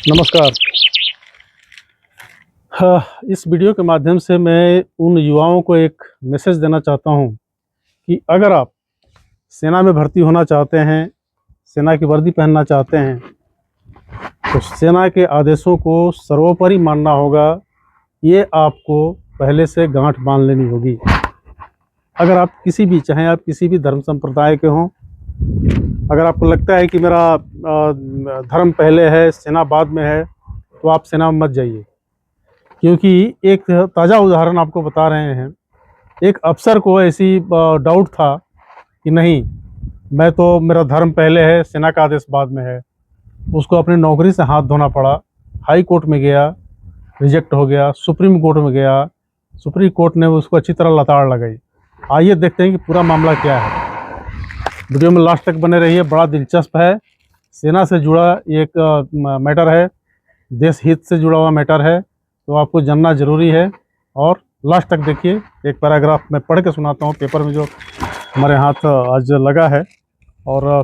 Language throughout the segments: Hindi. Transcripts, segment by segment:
नमस्कार। इस वीडियो के माध्यम से मैं उन युवाओं को एक मैसेज देना चाहता हूं कि अगर आप सेना में भर्ती होना चाहते हैं, सेना की वर्दी पहनना चाहते हैं, तो सेना के आदेशों को सर्वोपरि मानना होगा। ये आपको पहले से गांठ बांध लेनी होगी। अगर आप चाहे आप किसी भी धर्म संप्रदाय के हों, अगर आपको लगता है कि मेरा धर्म पहले है, सेना बाद में है, तो आप सेना में मत जाइए। क्योंकि एक ताज़ा उदाहरण आपको बता रहे हैं। एक अफ़सर को ऐसी डाउट था कि नहीं, मेरा धर्म पहले है, सेना का आदेश बाद में है। उसको अपनी नौकरी से हाथ धोना पड़ा। हाई कोर्ट में गया, रिजेक्ट हो गया। सुप्रीम कोर्ट में गया, सुप्रीम कोर्ट ने उसको अच्छी तरह लताड़ लगाई। आइए देखते हैं कि पूरा मामला क्या है। वीडियो में लास्ट तक बने रहिए, बड़ा दिलचस्प है। सेना से जुड़ा एक मैटर है, देश हित से जुड़ा हुआ मैटर है, तो आपको जानना ज़रूरी है। और लास्ट तक देखिए। एक पैराग्राफ मैं पढ़ के सुनाता हूँ पेपर में जो हमारे हाथ आज लगा है। और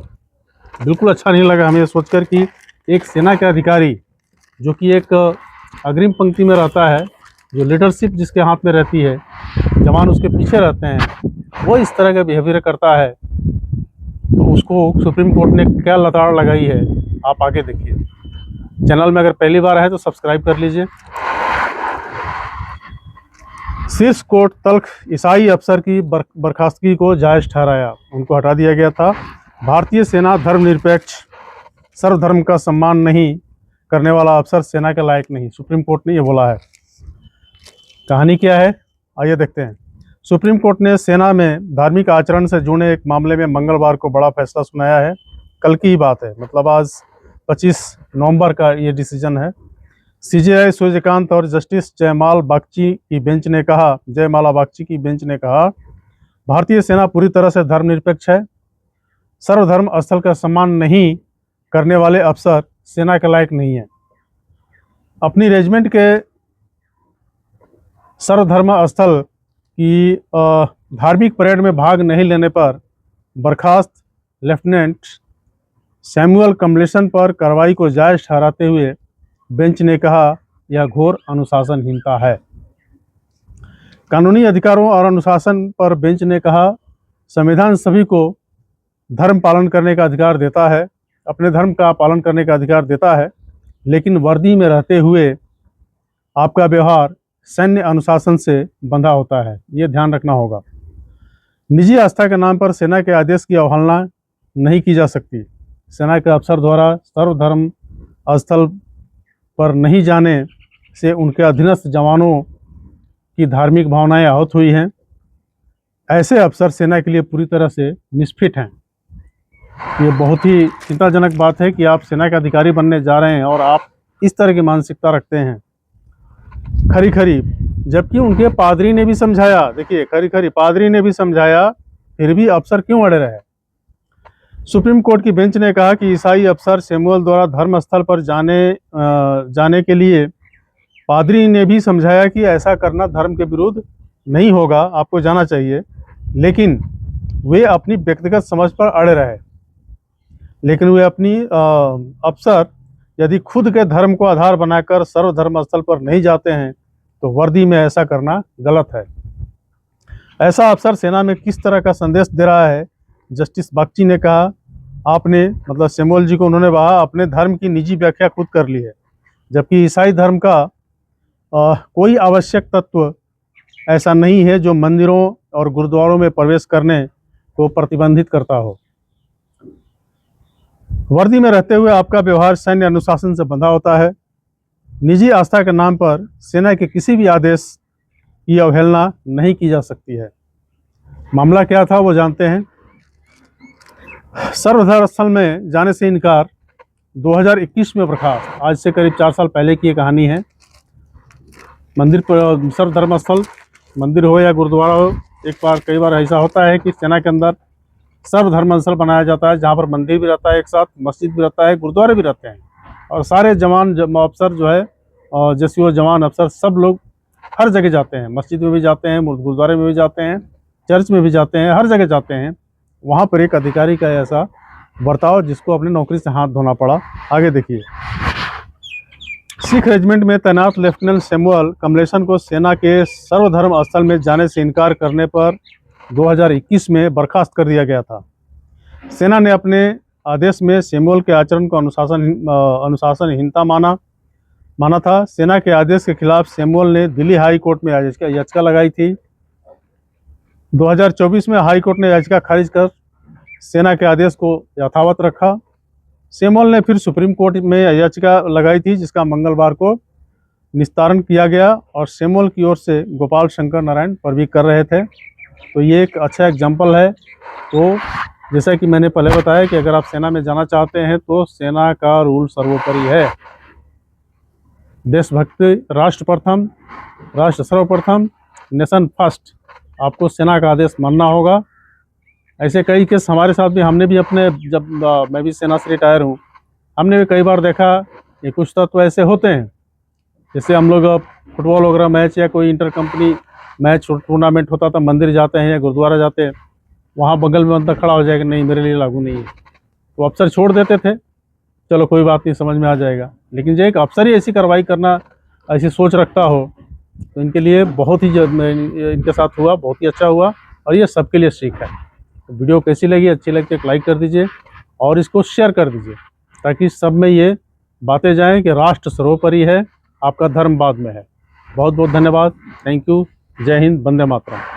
बिल्कुल अच्छा नहीं लगा हमें सोचकर कि एक सेना के अधिकारी जो कि एक अग्रिम पंक्ति में रहता है, जो लीडरशिप जिसके हाथ में रहती है, जवान उसके पीछे रहते हैं, वो इस तरह का बिहेवियर करता है, तो उसको सुप्रीम कोर्ट ने क्या लताड़ लगाई है, आप आगे देखिए। चैनल में अगर पहली बार है तो सब्सक्राइब कर लीजिए। शीर्ष कोर्ट तल्ख ईसाई अफसर की बर्खास्तगी को जायज़ ठहराया, उनको हटा दिया गया था। भारतीय सेना धर्मनिरपेक्ष, सर्वधर्म का सम्मान नहीं करने वाला अफसर सेना के लायक नहीं, सुप्रीम कोर्ट ने ये बोला है। कहानी क्या है, आइए देखते हैं। सुप्रीम कोर्ट ने सेना में धार्मिक आचरण से जुड़े एक मामले में मंगलवार को बड़ा फैसला सुनाया है। कल की ही बात है, मतलब आज 25 नवंबर का ये डिसीजन है। सीजेआई सूर्यकांत और जस्टिस जयमाला बागची की बेंच ने कहा, भारतीय सेना पूरी तरह से धर्मनिरपेक्ष है। सर्वधर्म स्थल का सम्मान नहीं करने वाले अफसर सेना के लायक नहीं है। अपनी रेजिमेंट के सर्वधर्म स्थल की धार्मिक परेड में भाग नहीं लेने पर बर्खास्त लेफ्टिनेंट सैमुअल कमलेशन पर कार्रवाई को जायज़ ठहराते हुए बेंच ने कहा, यह घोर अनुशासनहीनता है। कानूनी अधिकारों और अनुशासन पर बेंच ने कहा, संविधान सभी को धर्म पालन करने का अधिकार देता है, अपने धर्म का पालन करने का अधिकार देता है, लेकिन वर्दी में रहते हुए आपका व्यवहार सैन्य अनुशासन से बंधा होता है, ये ध्यान रखना होगा। निजी आस्था के नाम पर सेना के आदेश की अवहेलना नहीं की जा सकती। सेना के अफसर द्वारा सर्वधर्म स्थल पर नहीं जाने से उनके अधीनस्थ जवानों की धार्मिक भावनाएं आहत हुई हैं। ऐसे अफसर सेना के लिए पूरी तरह से निष्फिट हैं। ये बहुत ही चिंताजनक बात है कि आप सेना के अधिकारी बनने जा रहे हैं और आप इस तरह की मानसिकता रखते हैं। खरी जबकि उनके पादरी ने भी समझाया, देखिए खरी पादरी ने भी समझाया, फिर भी अफसर क्यों अड़े रहे। सुप्रीम कोर्ट की बेंच ने कहा कि ईसाई अफसर सैमुअल द्वारा धर्म स्थल पर जाने के लिए पादरी ने भी समझाया कि ऐसा करना धर्म के विरुद्ध नहीं होगा, आपको जाना चाहिए, लेकिन वे अपनी व्यक्तिगत समझ पर अड़े रहे। लेकिन वे अपनी अफसर यदि खुद के धर्म को आधार बनाकर सर्वधर्म स्थल पर नहीं जाते हैं तो वर्दी में ऐसा करना गलत है। ऐसा अफसर सेना में किस तरह का संदेश दे रहा है। जस्टिस बागची ने कहा, आपने मतलब सैमुअल जी को उन्होंने कहा, अपने धर्म की निजी व्याख्या खुद कर ली है, जबकि ईसाई धर्म का कोई आवश्यक तत्व ऐसा नहीं है जो मंदिरों और गुरुद्वारों में प्रवेश करने को प्रतिबंधित करता हो। वर्दी में रहते हुए आपका व्यवहार सैन्य अनुशासन से बंधा होता है। निजी आस्था के नाम पर सेना के किसी भी आदेश की अवहेलना नहीं की जा सकती है। मामला क्या था वो जानते हैं। सर्वधर्म स्थल में जाने से इनकार, 2021 में बर्खास्त, आज से करीब 4 साल पहले की ये कहानी है। मंदिर पर सर्वधर्म स्थल, मंदिर हो या गुरुद्वारा हो, कई बार ऐसा होता है कि सेना के अंदर सर्वधर्म स्थल बनाया जाता है, जहाँ पर मंदिर भी रहता है, एक साथ मस्जिद भी रहता है, गुरुद्वारे भी रहते हैं, और सारे जवान अफसर जो है, जैसे वो जवान अफसर सब लोग हर जगह जाते हैं, मस्जिद में भी जाते हैं, गुरुद्वारे में भी जाते हैं, चर्च में भी जाते हैं, हर जगह जाते हैं। वहाँ पर एक अधिकारी का ऐसा बर्ताव जिसको अपनी नौकरी से हाथ धोना पड़ा। आगे देखिए। सिख रेजिमेंट में तैनात लेफ्टिनेंट सैमुअल कमलेशन को सेना के सर्वधर्म स्थल में जाने से इनकार करने पर 2021 में बर्खास्त कर दिया गया था। सेना ने अपने आदेश में सैमुअल के आचरण को अनुशासनहीनता माना था। सेना के आदेश के खिलाफ सैमुअल ने दिल्ली हाई कोर्ट में याचिका लगाई थी। 2024 में हाई कोर्ट ने याचिका खारिज कर सेना के आदेश को यथावत रखा। सैमुअल ने फिर सुप्रीम कोर्ट में याचिका लगाई थी, जिसका मंगलवार को निस्तारण किया गया और सैमुअल की ओर से गोपाल शंकर नारायण पैरवी कर रहे थे। तो ये एक अच्छा एग्जाम्पल है। तो जैसा कि मैंने पहले बताया कि अगर आप सेना में जाना चाहते हैं तो सेना का रूल सर्वोपरि है। देशभक्ति, राष्ट्र प्रथम, राष्ट्र सर्वप्रथम, नेशन फर्स्ट। आपको सेना का आदेश मानना होगा। ऐसे कई केस हमारे साथ भी, हमने भी अपने, जब मैं भी सेना से रिटायर हूँ, हमने भी कई बार देखा कि कुछ तत्व ऐसे होते हैं। जैसे हम लोग फुटबॉल वगैरह मैच या कोई इंटर कंपनी मैच टूर्नामेंट होता था, मंदिर जाते हैं या गुरुद्वारा जाते हैं, वहाँ बगल में बंदा खड़ा हो जाएगा, नहीं मेरे लिए लागू नहीं है, तो अफसर छोड़ देते थे, चलो कोई बात नहीं, समझ में आ जाएगा। लेकिन जो एक अफसर ही ऐसी कार्रवाई करना, ऐसी सोच रखता हो, तो इनके लिए बहुत ही, इनके साथ हुआ, बहुत ही अच्छा हुआ और ये सबके लिए सीख है। तो वीडियो कैसी लगी, अच्छी लगी तो लाइक कर दीजिए और इसको शेयर कर दीजिए, ताकि सब में ये बातें जाएं कि राष्ट्र सर्वोपरि है, आपका धर्म बाद में है। बहुत बहुत धन्यवाद। Thank you. जय हिंद। वंदे मातरम।